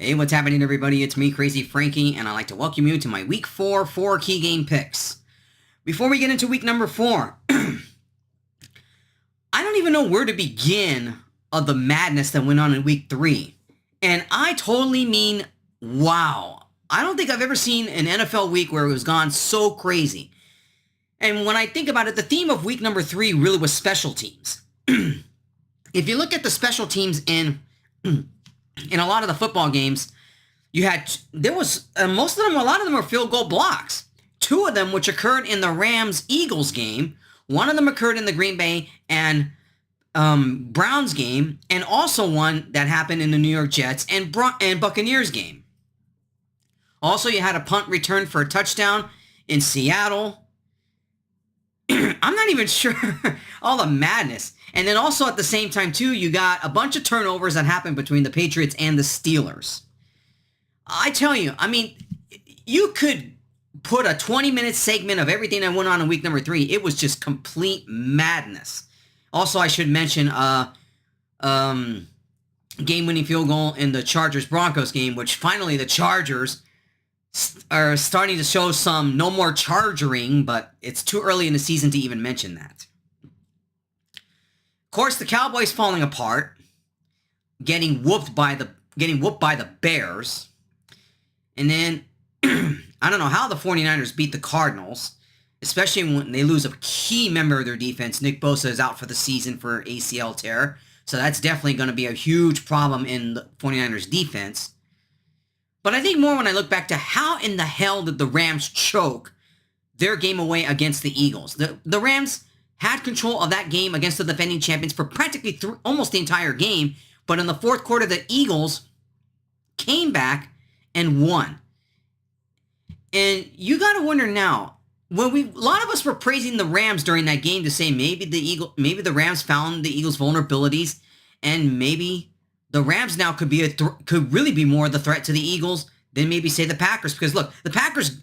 Hey, what's happening, everybody? It's me, Crazyfrankie, and I'd like to welcome you to my Week 4 key game picks. Before we get into Week number 4, I don't even know where to begin of the madness that went on in Week 3. And I totally mean, wow. I don't think I've ever seen an NFL week where it was gone so crazy. And when I think about it, the theme of Week number 3 really was special teams. If you look at the special teams in a lot of the football games, a lot of them were field goal blocks. 2 of them, which occurred in the Rams-Eagles game, one of them occurred in the Green Bay and Browns game, and also one that happened in the New York Jets and Buccaneers game. Also, you had a punt return for a touchdown in Seattle. I'm not even sure all the madness. And then also at the same time, too, you got a bunch of turnovers that happened between the Patriots and the Steelers. I tell you, I mean, you could put a 20-minute segment of everything that went on in Week number 3. It was just complete madness. Also, I should mention game-winning field goal in the Chargers-Broncos game, which finally the Chargers are starting to show some no more chargering, but it's too early in the season to even mention that. Of course, the Cowboys falling apart, getting whooped by the Bears. And then, I don't know how the 49ers beat the Cardinals, especially when they lose a key member of their defense. Nick Bosa is out for the season for ACL tear, so that's definitely going to be a huge problem in the 49ers defense. But I think more when I look back to how in the hell did the Rams choke their game away against the Eagles. The Rams had control of that game against the defending champions for practically almost the entire game, but in the fourth quarter, the Eagles came back and won. And you got to wonder now, a lot of us were praising the Rams during that game to say maybe the Rams found the Eagles' vulnerabilities, and maybe the Rams now could really be more of the threat to the Eagles than maybe say the Packers. Because look, the Packers,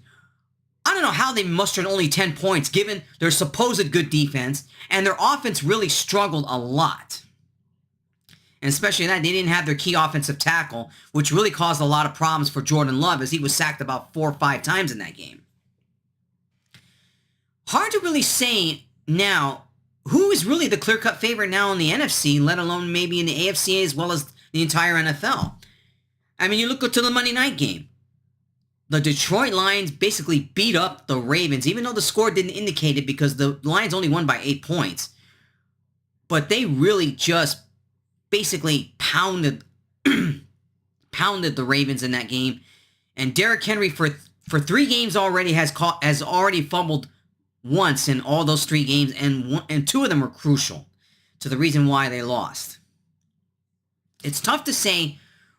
I don't know how they mustered only 10 points given their supposed good defense, and their offense really struggled a lot. And especially that, they didn't have their key offensive tackle, which really caused a lot of problems for Jordan Love as he was sacked about 4 or 5 times in that game. Hard to really say now who is really the clear-cut favorite now in the NFC, let alone maybe in the AFC as well as the entire NFL. I mean, you look to the Monday night game. The Detroit Lions basically beat up the Ravens, even though the score didn't indicate it because the Lions only won by 8 points. But they really just basically pounded the Ravens in that game. And Derrick Henry for 3 games already has already fumbled once in all those 3 games, and 2 of them were crucial to the reason why they lost. It's tough to say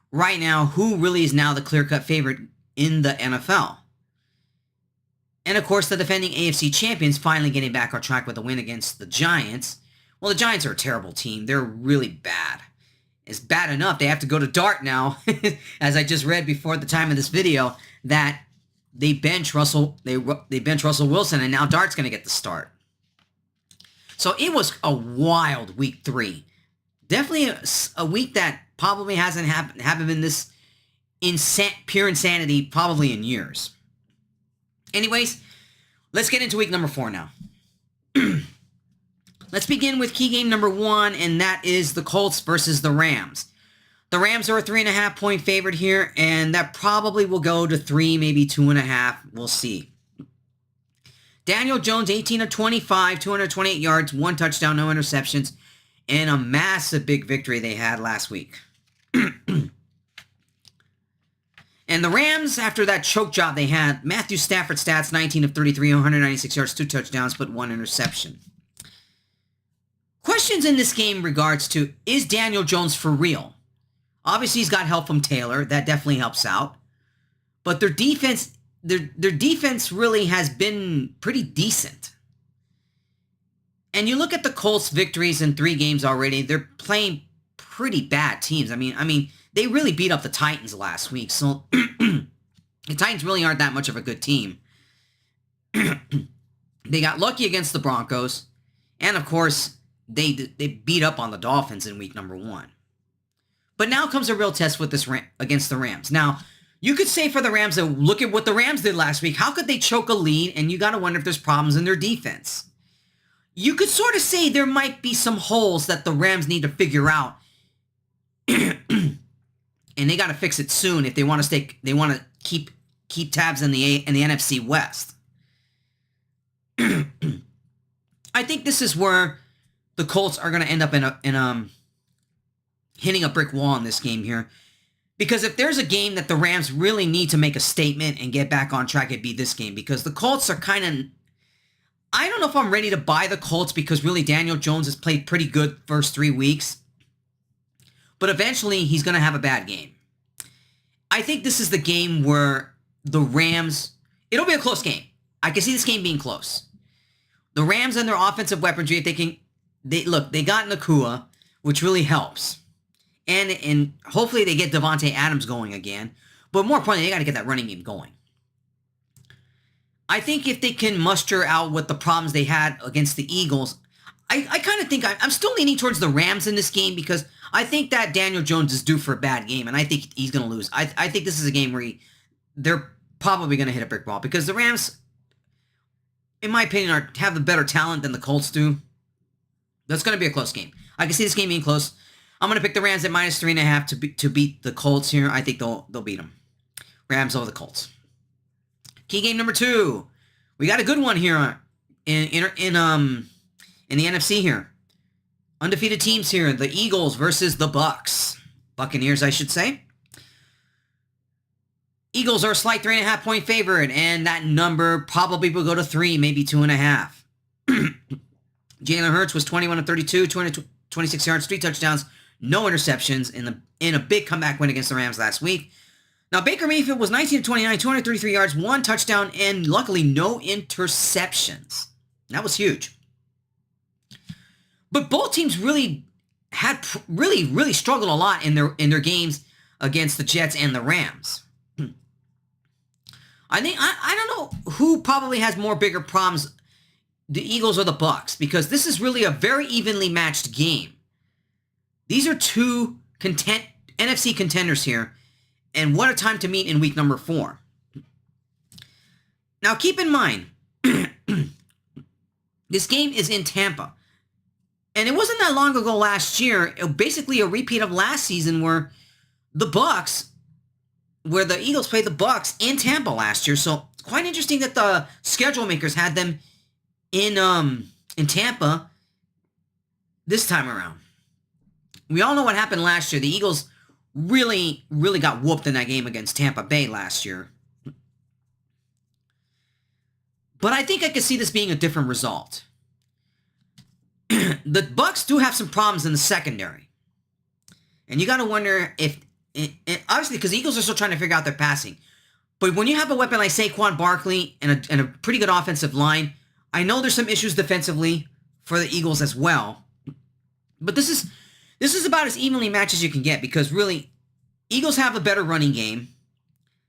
right now who really is now the clear-cut favorite in the NFL. And of course, the defending AFC champions finally getting back on track with a win against the Giants. Well, the Giants are a terrible team. They're really bad. It's bad enough they have to go to Dart now, as I just read before the time of this video, that they bench Russell Wilson, and now Dart's going to get the start. So it was a wild Week 3. Definitely a week that probably haven't been this pure insanity probably in years. Anyways, let's get into Week number 4 now. Let's begin with key game number 1, and that is the Colts versus the Rams. The Rams are a 3.5 point favorite here, and that probably will go to 3, maybe 2.5. We'll see. Daniel Jones, 18 of 25, 228 yards, 1 touchdown, no interceptions, and a massive big victory they had last week. And the Rams, after that choke job they had, Matthew Stafford stats, 19 of 33, 196 yards, 2 touchdowns, but 1 interception. Questions in this game regards to, is Daniel Jones for real? Obviously, he's got help from Taylor. That definitely helps out. But their defense really has been pretty decent. And you look at the Colts' victories in 3 games already. They're playing pretty bad teams. I mean, they really beat up the Titans last week. So the Titans really aren't that much of a good team. They got lucky against the Broncos. And, of course, they beat up on the Dolphins in week number 1. But now comes a real test with this against the Rams. Now, you could say for the Rams, that look at what the Rams did last week. How could they choke a lead? And you got to wonder if there's problems in their defense. You could sort of say there might be some holes that the Rams need to figure out. And they got to fix it soon if they want to keep tabs in the NFC West. I think this is where the Colts are going to end up in hitting a brick wall in this game here. Because if there's a game that the Rams really need to make a statement and get back on track, it'd be this game. Because the Colts are kind of... I don't know if I'm ready to buy the Colts because really Daniel Jones has played pretty good first 3 weeks. But eventually he's going to have a bad game. I think this is the game where the Rams... It'll be a close game. I can see this game being close. The Rams and their offensive weaponry, if they can... They got Nakua, which really helps. And hopefully they get Devontae Adams going again. But more importantly, they got to get that running game going. I think if they can muster out what the problems they had against the Eagles, I kind of think I'm still leaning towards the Rams in this game because I think that Daniel Jones is due for a bad game, and I think he's going to lose. I think this is a game where they're probably going to hit a brick wall because the Rams, in my opinion, have the better talent than the Colts do. That's going to be a close game. I can see this game being close. I'm going to pick the Rams at -3.5 to beat the Colts here. I think they'll beat them. Rams over the Colts. Key game number 2. We got a good one here in the NFC here. Undefeated teams here. The Eagles versus the Bucks. Buccaneers, I should say. Eagles are a slight 3.5-point favorite, and that number probably will go to 3, maybe 2.5. Jalen Hurts was 21 of 32, 226 yards, 3 touchdowns, no interceptions in a big comeback win against the Rams last week. Now, Baker Mayfield was 19 of 29, 233 yards, 1 touchdown, and luckily no interceptions. That was huge. But both teams really really struggled a lot in their games against the Jets and the Rams. I think I don't know who probably has bigger problems, the Eagles or the Bucks, because this is really a very evenly matched game. These are two NFC contenders here, and what a time to meet in week number 4. Now, keep in mind, this game is in Tampa. And it wasn't that long ago last year, basically a repeat of last season where the Eagles played the Bucks in Tampa last year. So it's quite interesting that the schedule makers had them in Tampa this time around. We all know what happened last year. The Eagles really got whooped in that game against Tampa Bay last year. But I think I could see this being a different result. The Bucks do have some problems in the secondary. And you got to wonder if... obviously, because the Eagles are still trying to figure out their passing. But when you have a weapon like Saquon Barkley and a pretty good offensive line, I know there's some issues defensively for the Eagles as well. But this is about as evenly matched as you can get because really, Eagles have a better running game.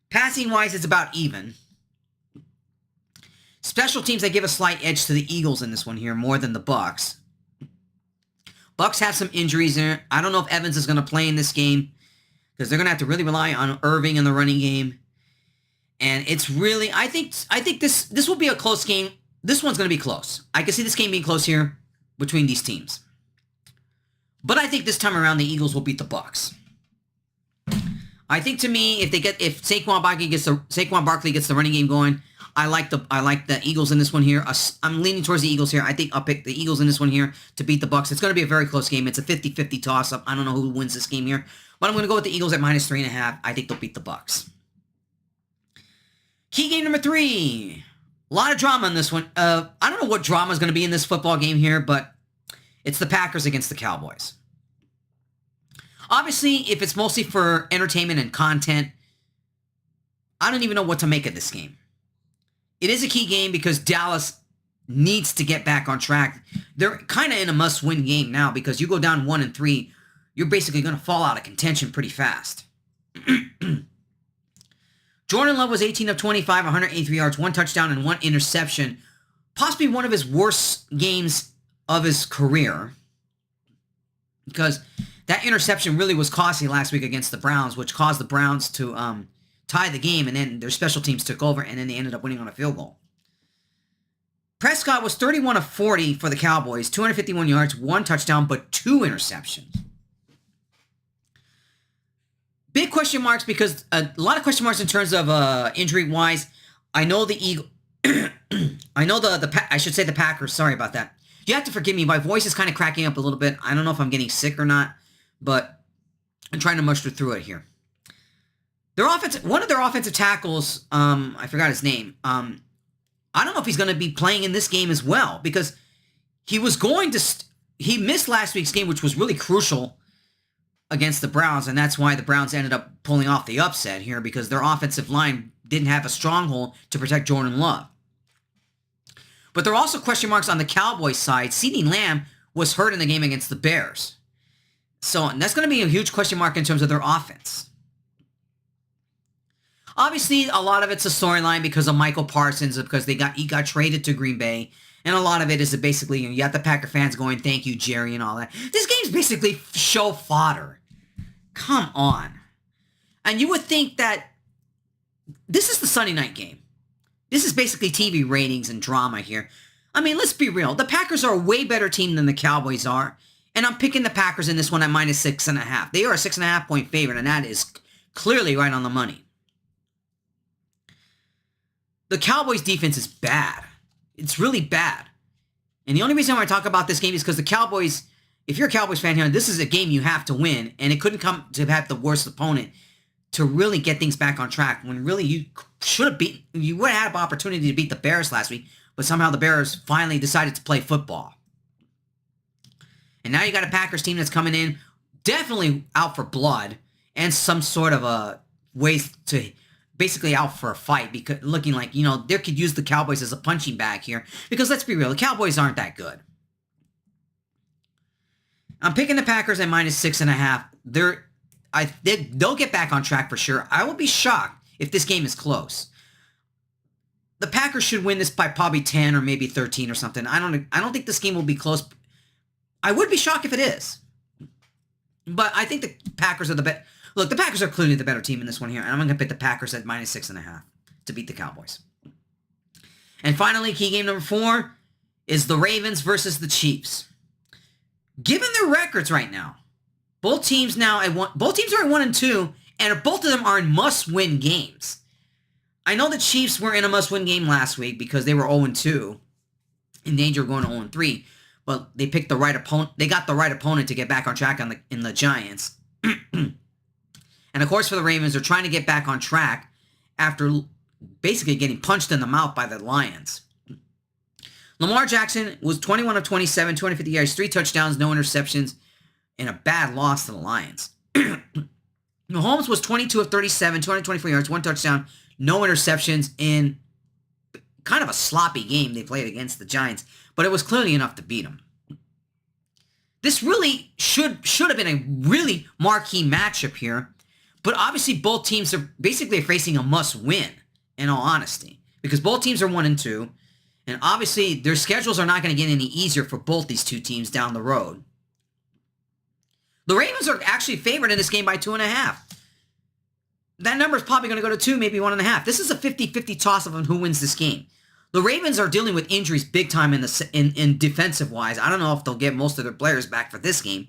Passing-wise, it's about even. Special teams, I give a slight edge to the Eagles in this one here more than the Bucks. Bucks have some injuries there. I don't know if Evans is going to play in this game because they're going to have to really rely on Irving in the running game. And it's really, I think this will be a close game. This one's going to be close. I can see this game being close here between these teams. But I think this time around the Eagles will beat the Bucks. I think to me, if Saquon Barkley gets the running game going, I like the Eagles in this one here. I'm leaning towards the Eagles here. I think I'll pick the Eagles in this one here to beat the Bucks. It's going to be a very close game. It's a 50-50 toss-up. I don't know who wins this game here, but I'm going to go with the Eagles at -3.5. I think they'll beat the Bucks. Key game number 3. A lot of drama in this one. I don't know what drama is going to be in this football game here, but it's the Packers against the Cowboys. Obviously, if it's mostly for entertainment and content, I don't even know what to make of this game. It is a key game because Dallas needs to get back on track. They're kind of in a must-win game now because you go down 1-3, you're basically going to fall out of contention pretty fast. Jordan Love was 18 of 25, 183 yards, 1 touchdown, and 1 interception. Possibly one of his worst games of his career. Because That interception really was costly last week against the Browns, which caused the Browns to tie the game, and then their special teams took over, and then they ended up winning on a field goal. Prescott was 31 of 40 for the Cowboys, 251 yards, 1 touchdown, but 2 interceptions. Big question marks because a lot of question marks in terms of injury-wise. I know the Eagles. I know I should say the Packers. Sorry about that. You have to forgive me. My voice is kind of cracking up a little bit. I don't know if I'm getting sick or not, but I'm trying to muster through it here. One of their offensive tackles, I forgot his name. I don't know if he's going to be playing in this game as well because he was going to. He missed last week's game, which was really crucial against the Browns, and that's why the Browns ended up pulling off the upset here because their offensive line didn't have a stronghold to protect Jordan Love. But there are also question marks on the Cowboys side. CeeDee Lamb was hurt in the game against the Bears. So that's going to be a huge question mark in terms of their offense. Obviously, a lot of it's a storyline because of Michael Parsons, because he got traded to Green Bay. And a lot of it is basically, you got the Packer fans going, thank you, Jerry, and all that. This game's basically show fodder. Come on. And you would think that this is the Sunday night game. This is basically TV ratings and drama here. I mean, let's be real. The Packers are a way better team than the Cowboys are. And I'm picking the Packers in this one at -6.5. They are a 6.5-point favorite, and that is clearly right on the money. The Cowboys' defense is bad. It's really bad. And the only reason why I talk about this game is because the Cowboys, if you're a Cowboys fan here, this is a game you have to win, and it couldn't come to have the worst opponent to really get things back on track when really you would have had an opportunity to beat the Bears last week, but somehow the Bears finally decided to play football. And now you got a Packers team that's coming in definitely out for blood and some sort of a ways to basically out for a fight, because looking like, they could use the Cowboys as a punching bag here, because let's be real, the Cowboys aren't that good. I'm picking the Packers at -6.5. They'll get back on track for sure. I will be shocked if this game is close. The Packers should win this by probably 10 or maybe 13 or something. I don't think this game will be close. I would be shocked if it is. But I think the Packers are the best. Look, the Packers are clearly the better team in this one here, and I'm going to pick the Packers at -6.5 to beat the Cowboys. And finally, key game number 4 is the Ravens versus the Chiefs. Given their records right now, both teams are at 1-2, and both of them are in must-win games. I know the Chiefs were in a must-win game last week because they were 0-2, in danger of going to 0-3, but they picked the right opponent. They got the right opponent to get back on track in the Giants. And of course, for the Ravens, they're trying to get back on track after basically getting punched in the mouth by the Lions. Lamar Jackson was 21 of 27, 250 yards, 3 touchdowns, no interceptions, and a bad loss to the Lions. Mahomes was 22 of 37, 224 yards, 1 touchdown, no interceptions in kind of a sloppy game they played against the Giants, but it was clearly enough to beat them. This really should have been a really marquee matchup here. But obviously, both teams are basically facing a must-win, in all honesty, because both teams are 1-2, and obviously, their schedules are not going to get any easier for both these two teams down the road. The Ravens are actually favored in this game by 2.5. That number is probably going to go to 2, maybe 1.5. This is a 50-50 toss-up on who wins this game. The Ravens are dealing with injuries big time in defensive-wise. I don't know if they'll get most of their players back for this game.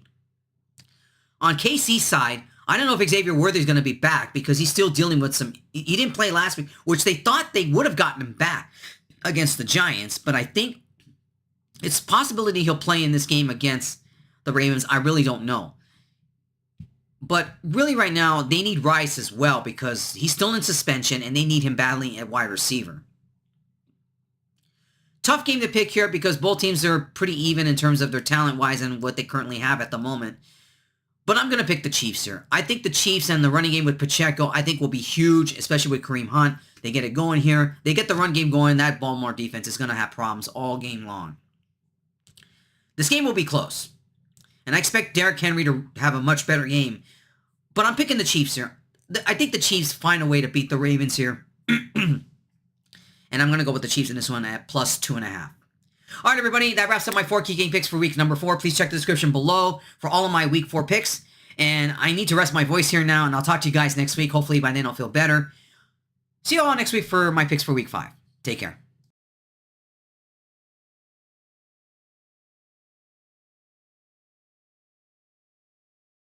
On KC's side, I don't know if Xavier Worthy's going to be back because he's still dealing with he didn't play last week, which they thought they would have gotten him back against the Giants, but I think it's a possibility he'll play in this game against the Ravens. I really don't know. But really right now, they need Rice as well because he's still in suspension and they need him badly at wide receiver. Tough game to pick here because both teams are pretty even in terms of their talent-wise and what they currently have at the moment. But I'm going to pick the Chiefs here. I think the Chiefs and the running game with Pacheco, I think will be huge, especially with Kareem Hunt. They get it going here. They get the run game going. That Baltimore defense is going to have problems all game long. This game will be close. And I expect Derrick Henry to have a much better game. But I'm picking the Chiefs here. I think the Chiefs find a way to beat the Ravens here. And I'm going to go with the Chiefs in this one at +2.5. All right, everybody, that wraps up my 4 key game picks for week number 4. Please check the description below for all of my week 4 picks. And I need to rest my voice here now, and I'll talk to you guys next week. Hopefully by then I'll feel better. See you all next week for my picks for week 5. Take care.